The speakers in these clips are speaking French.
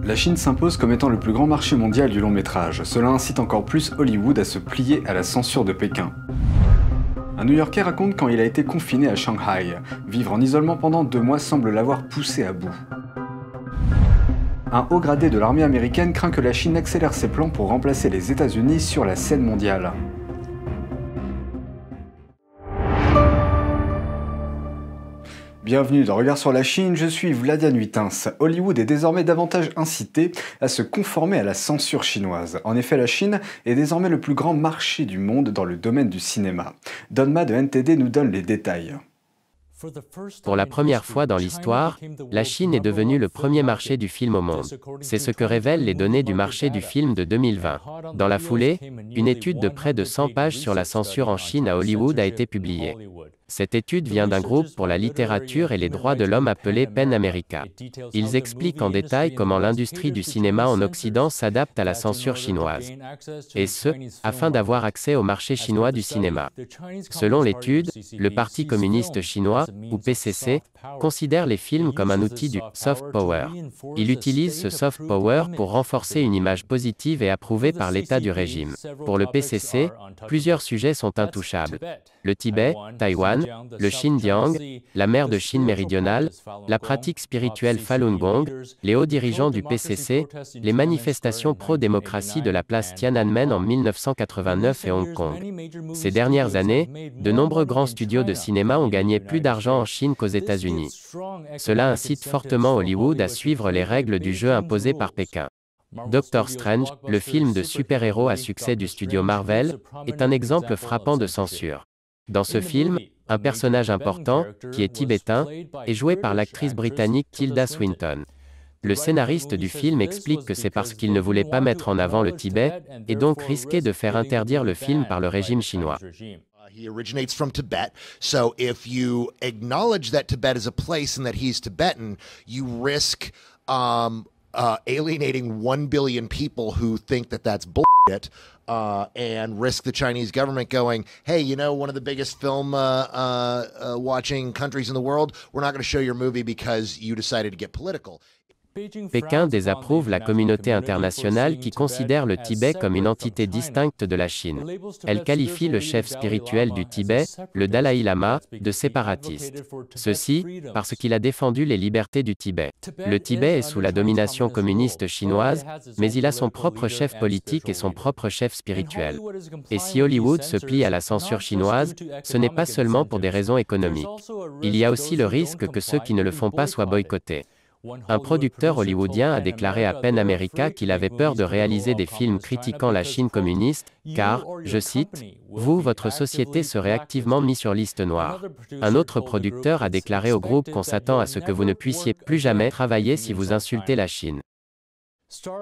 La Chine s'impose comme étant le plus grand marché mondial du long métrage. Cela incite encore plus Hollywood à se plier à la censure de Pékin. Un New-Yorkais raconte quand il a été confiné à Shanghai. Vivre en isolement pendant 2 mois semble l'avoir poussé à bout. Un haut gradé de l'armée américaine craint que la Chine accélère ses plans pour remplacer les États-Unis sur la scène mondiale. Bienvenue dans Regard sur la Chine, je suis Vladian Huitins. Hollywood est désormais davantage incité à se conformer à la censure chinoise. En effet, la Chine est désormais le plus grand marché du monde dans le domaine du cinéma. Donma de NTD nous donne les détails. Pour la première fois dans l'histoire, la Chine est devenue le premier marché du film au monde. C'est ce que révèlent les données du marché du film de 2020. Dans la foulée, une étude de près de 100 pages sur la censure en Chine à Hollywood a été publiée. Cette étude vient d'un groupe pour la littérature et les droits de l'homme appelé PEN America. Ils expliquent en détail comment l'industrie du cinéma en Occident s'adapte à la censure chinoise. Et ce, afin d'avoir accès au marché chinois du cinéma. Selon l'étude, le Parti communiste chinois, ou PCC, considère les films comme un outil du soft power. Il utilise ce soft power pour renforcer une image positive et approuvée par l'État du régime. Pour le PCC, plusieurs sujets sont intouchables. Le Tibet, Taïwan, le Xinjiang, la mer de Chine méridionale, la pratique spirituelle Falun Gong, les hauts dirigeants du PCC, les manifestations pro-démocratie de la place Tiananmen en 1989 et Hong Kong. Ces dernières années, de nombreux grands studios de cinéma ont gagné plus d'argent en Chine qu'aux États-Unis. Cela incite fortement Hollywood à suivre les règles du jeu imposées par Pékin. Doctor Strange, le film de super-héros à succès du studio Marvel, est un exemple frappant de censure. Dans ce film, un personnage important, qui est tibétain, est joué par l'actrice britannique Tilda Swinton. Le scénariste du film explique que c'est parce qu'il ne voulait pas mettre en avant le Tibet, et donc risquait de faire interdire le film par le régime chinois. He originates from Tibet, so if you acknowledge that Tibet is a place and that he's Tibetan, you risk alienating 1 billion people who think that that's bullshit, and risk the Chinese government going, hey, you know, one of the biggest film watching countries in the world, we're not going to show your movie because you decided to get political. Pékin désapprouve la communauté internationale qui considère le Tibet comme une entité distincte de la Chine. Elle qualifie le chef spirituel du Tibet, le Dalai Lama, de séparatiste. Ceci, parce qu'il a défendu les libertés du Tibet. Le Tibet est sous la domination communiste chinoise, mais il a son propre chef politique et son propre chef spirituel. Et si Hollywood se plie à la censure chinoise, ce n'est pas seulement pour des raisons économiques. Il y a aussi le risque que ceux qui ne le font pas soient boycottés. Un producteur hollywoodien a déclaré à PEN America qu'il avait peur de réaliser des films critiquant la Chine communiste, car, je cite, « Vous, votre société serait activement mis sur liste noire ». Un autre producteur a déclaré au groupe qu'on s'attend à ce que vous ne puissiez plus jamais travailler si vous insultez la Chine.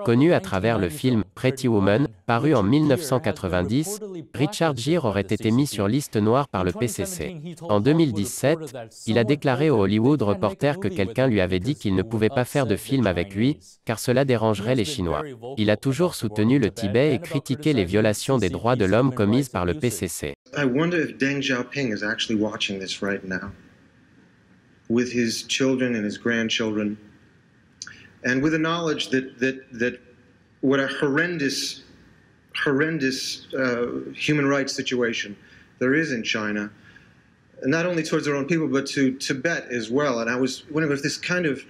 Connu à travers le film Pretty Woman, paru en 1990, Richard Gere aurait été mis sur liste noire par le PCC. En 2017, il a déclaré au Hollywood Reporter que quelqu'un lui avait dit qu'il ne pouvait pas faire de film avec lui, car cela dérangerait les Chinois. Il a toujours soutenu le Tibet et critiqué les violations des droits de l'homme commises par le PCC. I wonder if Deng Xiaoping is actually watching this right now, with his children and his grandchildren. And with the knowledge that what a horrendous human rights situation there is in China, not only towards their own people, but to Tibet as well. And I was wondering if this kind of...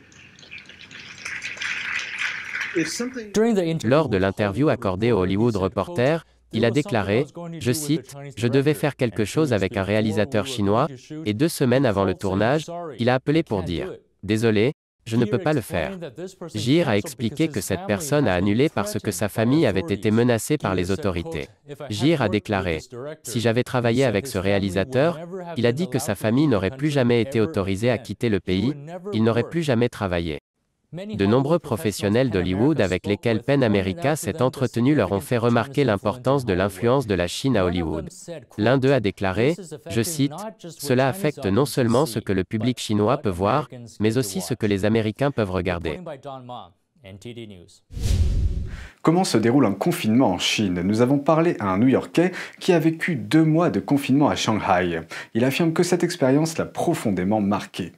Lors de l'interview accordée au Hollywood Reporter, il a déclaré, je cite, « Je devais faire quelque chose avec un réalisateur chinois, et 2 semaines avant le tournage, il a appelé pour dire, « Désolé, je ne peux pas le faire. » Gere a expliqué que cette personne a annulé parce que sa famille avait été menacée par les autorités. Gere a déclaré, « Si j'avais travaillé avec ce réalisateur, il a dit que sa famille n'aurait plus jamais été autorisée à quitter le pays, il n'aurait plus jamais travaillé. » De nombreux professionnels d'Hollywood avec lesquels PEN America s'est entretenu leur ont fait remarquer l'importance de l'influence de la Chine à Hollywood. L'un d'eux a déclaré, je cite, « Cela affecte non seulement ce que le public chinois peut voir, mais aussi ce que les Américains peuvent regarder. » Comment se déroule un confinement en Chine? Nous avons parlé à un New-Yorkais qui a vécu 2 mois de confinement à Shanghai. Il affirme que cette expérience l'a profondément marqué.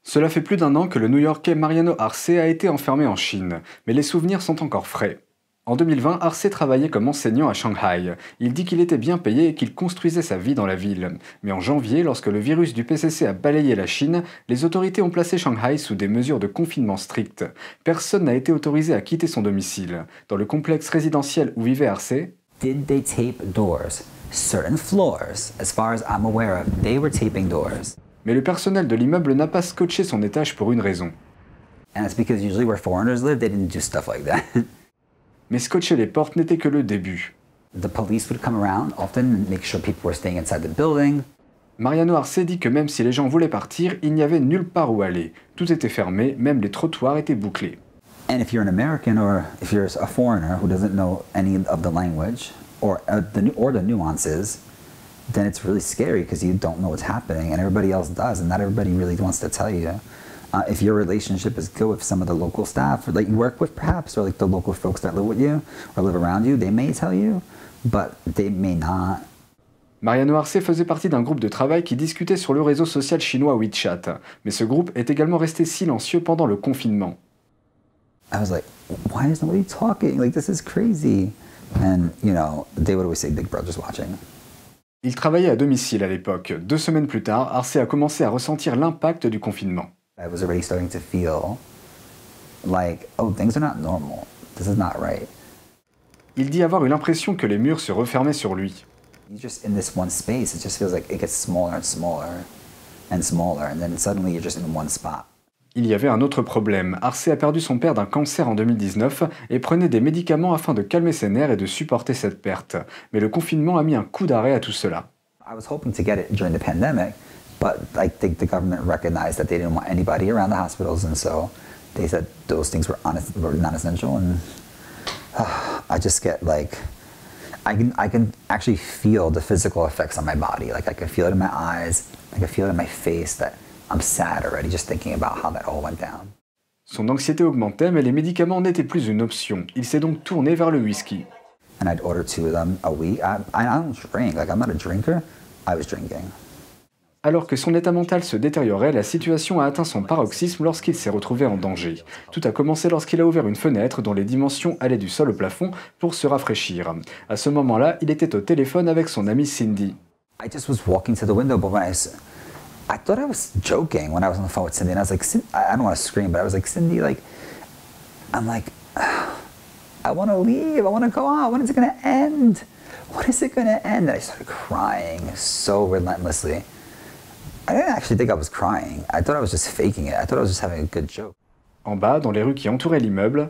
Cela fait plus d'1 an que le New-Yorkais Mariano Arce a été enfermé en Chine, mais les souvenirs sont encore frais. En 2020, Arce travaillait comme enseignant à Shanghai. Il dit qu'il était bien payé et qu'il construisait sa vie dans la ville. Mais en janvier, lorsque le virus du PCC a balayé la Chine, les autorités ont placé Shanghai sous des mesures de confinement strictes. Personne n'a été autorisé à quitter son domicile. Dans le complexe résidentiel où vivait Arce, Did they tape doors? Certain floors, as far as I'm aware of, they were taping doors. mais le personnel de l'immeuble n'a pas scotché son étage pour une raison. And it's because usually where foreigners live, they didn't do stuff like that. Mais scotcher les portes n'était que le début. The police would come around often and make sure people were staying inside the building. Mariano Arce dit que même si les gens voulaient partir, il n'y avait nulle part où aller. Tout était fermé, même les trottoirs étaient bouclés. And if you're an American or if you're a foreigner who doesn't know any of the language or the nuances, then it's really scary because you don't know what's happening and everybody else does, and not everybody really wants to tell you. If your relationship is good with some of the local staff, or like you work with perhaps, or like the local folks that live with you or live around you, they may tell you, but they may not. Mariano Arce faisait partie d'un groupe de travail qui discutait sur le réseau social chinois WeChat, mais ce groupe est également resté silencieux pendant le confinement. I was like, why is nobody talking? Like, this is crazy. And, you know, they would always say, Big Brother's watching. Il travaillait à domicile à l'époque. 2 semaines plus tard, Arce a commencé à ressentir l'impact du confinement. I was already starting to feel like, oh, things are not normal. This is not right. Il dit avoir eu l'impression que les murs se refermaient sur lui. You're just in this one space. It just feels like it gets smaller and smaller and smaller, and then suddenly you're just in one spot. Il y avait un autre problème. Arce a perdu son père d'un cancer en 2019 et prenait des médicaments afin de calmer ses nerfs et de supporter cette perte. Mais le confinement a mis un coup d'arrêt à tout cela. I was hoping to get it during the pandemic, but I think the government recognized that they didn't want anybody around the hospitals, and so they said those things were non-essential, and I just get like, I can actually feel the physical effects on my body. Like I can feel it in my eyes, I can feel it in my face that I'm sad already just thinking about how that all went down. Son anxiété augmentait, mais les médicaments n'étaient plus une option. Il s'est donc tourné vers le whisky. And I'd order 2 of them a week. I don't drink, like I'm not a drinker. I was drinking. Alors que son état mental se détériorait, la situation a atteint son paroxysme lorsqu'il s'est retrouvé en danger. Tout a commencé lorsqu'il a ouvert une fenêtre dont les dimensions allaient du sol au plafond pour se rafraîchir. À ce moment-là, il était au téléphone avec son amie Cindy. I just was walking to the window, but when I thought I was joking when I was on the phone with Cindy, and I was like, I don't want to scream, but I was like, Cindy, like, I'm like, I want to leave, I want to go out, when is it going to end? When is it going to end? And I started crying so relentlessly. I didn't actually think I was crying. I thought I was just faking it. I thought I was just having a good joke. En bas, dans les rues qui entouraient l'immeuble,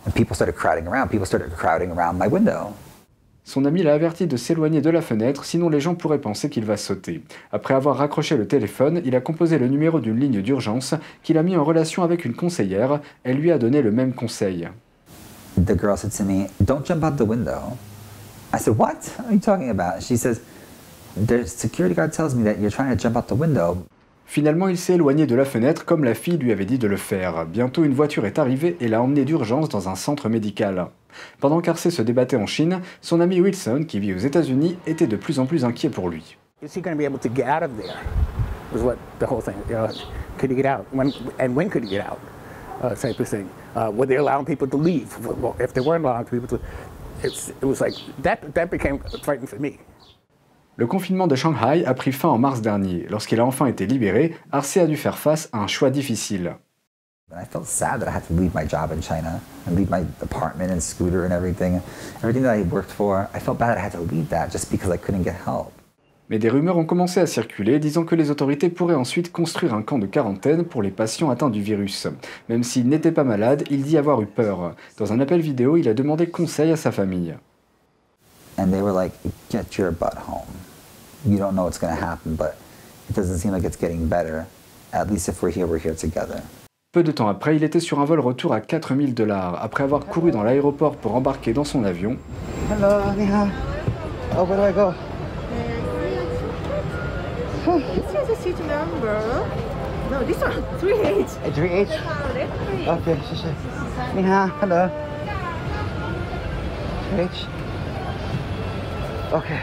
And people started crowding around my window. son ami l'a averti de s'éloigner de la fenêtre, sinon les gens pourraient penser qu'il va sauter. Après avoir raccroché le téléphone, il a composé le numéro d'une ligne d'urgence qu'il a mis en relation avec une conseillère. Elle lui a donné le même conseil. The girl said to me, "Don't jump out the window." I said, "What are you talking about?" She says, "The security guard tells me that you're trying to jump out the window." Finalement, il s'est éloigné de la fenêtre comme la fille lui avait dit de le faire. Bientôt, une voiture est arrivée et l'a emmené d'urgence dans un centre médical. Pendant qu'Arce se débattait en Chine, son ami Wilson, qui vit aux États-Unis, était de plus en plus inquiet pour lui. Is he going to be able to get out of there? Was what the whole thing. Could he get out? When could he get out? Type of thing. Were they allowing people to leave? Well, if they weren't allowing people to, it was like that became frightening for me. Le confinement de Shanghai a pris fin en mars dernier. Lorsqu'il a enfin été libéré, Arce a dû faire face à un choix difficile. I felt sad that I had to leave my job in China and leave my apartment and scooter and everything that I worked for. I felt bad that I had to leave that just because I couldn't get help. Mais des rumeurs ont commencé à circuler, disant que les autorités pourraient ensuite construire un camp de quarantaine pour les patients atteints du virus. Même s'il n'était pas malade, il dit avoir eu peur. Dans un appel vidéo, il a demandé conseil à sa famille. And they were like, "Get your butt home. You don't know what's going to happen, but it doesn't seem like it's getting better. At least if we're here together." Peu de temps après, il était sur un vol retour à 4 000 $. Après avoir couru dans l'aéroport pour embarquer dans son avion, Hello, ni hao. Oh, where do I go? This is a seat number. No, this one, 3H. 3H? Left Okay, 谢谢. Ni hao, hello. 3H? Okay.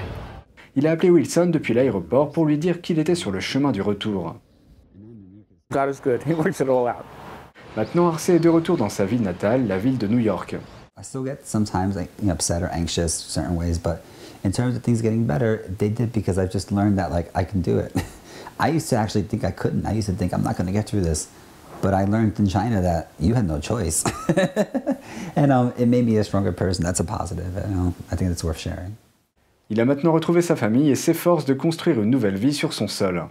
il a appelé Wilson depuis l'aéroport pour lui dire qu'il était sur le chemin du retour. God is good. He works it all out. Maintenant, Arce est de retour dans sa ville natale, la ville de New York. I still get sometimes like, upset or anxious certain ways, but in terms of things getting better, they did because I've just learned that like I can do it. I used to actually think I couldn't. I used to think I'm not going to get through this. But I learned in China that you had no choice. And it made me a stronger person. That's a positive. I think that's worth sharing. Il a maintenant retrouvé sa famille et s'efforce de construire une nouvelle vie sur son sol.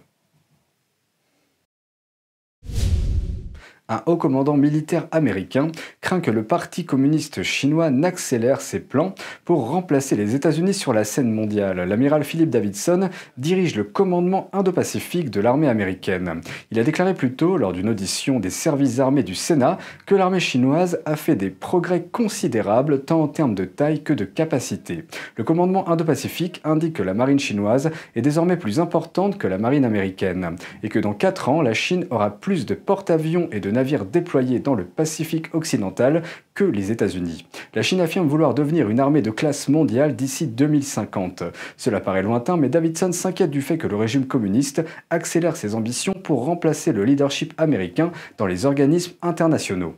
Un haut commandant militaire américain craint que le Parti communiste chinois n'accélère ses plans pour remplacer les États-Unis sur la scène mondiale. L'amiral Philip Davidson dirige le commandement Indo-Pacifique de l'armée américaine. Il a déclaré plus tôt, lors d'une audition des services armés du Sénat, que l'armée chinoise a fait des progrès considérables tant en termes de taille que de capacité. Le commandement Indo-Pacifique indique que la marine chinoise est désormais plus importante que la marine américaine et que dans 4 ans, la Chine aura plus de porte-avions et de navires déployés dans le Pacifique occidental que les États-Unis. La Chine affirme vouloir devenir une armée de classe mondiale d'ici 2050. Cela paraît lointain, mais Davidson s'inquiète du fait que le régime communiste accélère ses ambitions pour remplacer le leadership américain dans les organismes internationaux.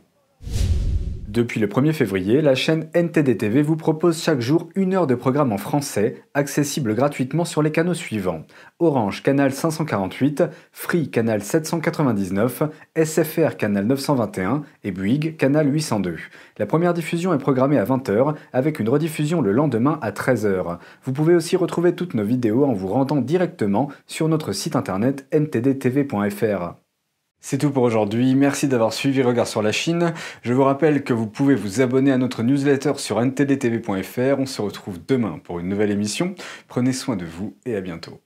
Depuis le 1er février, la chaîne NTD TV vous propose chaque jour 1 heure de programme en français, accessible gratuitement sur les canaux suivants: Orange, canal 548, Free, canal 799, SFR, canal 921 et Bouygues, canal 802. La première diffusion est programmée à 20 h, avec une rediffusion le lendemain à 13 h. Vous pouvez aussi retrouver toutes nos vidéos en vous rendant directement sur notre site internet ntdtv.fr. C'est tout pour aujourd'hui, merci d'avoir suivi Regard sur la Chine. Je vous rappelle que vous pouvez vous abonner à notre newsletter sur ntdtv.fr. On se retrouve demain pour une nouvelle émission. Prenez soin de vous et à bientôt.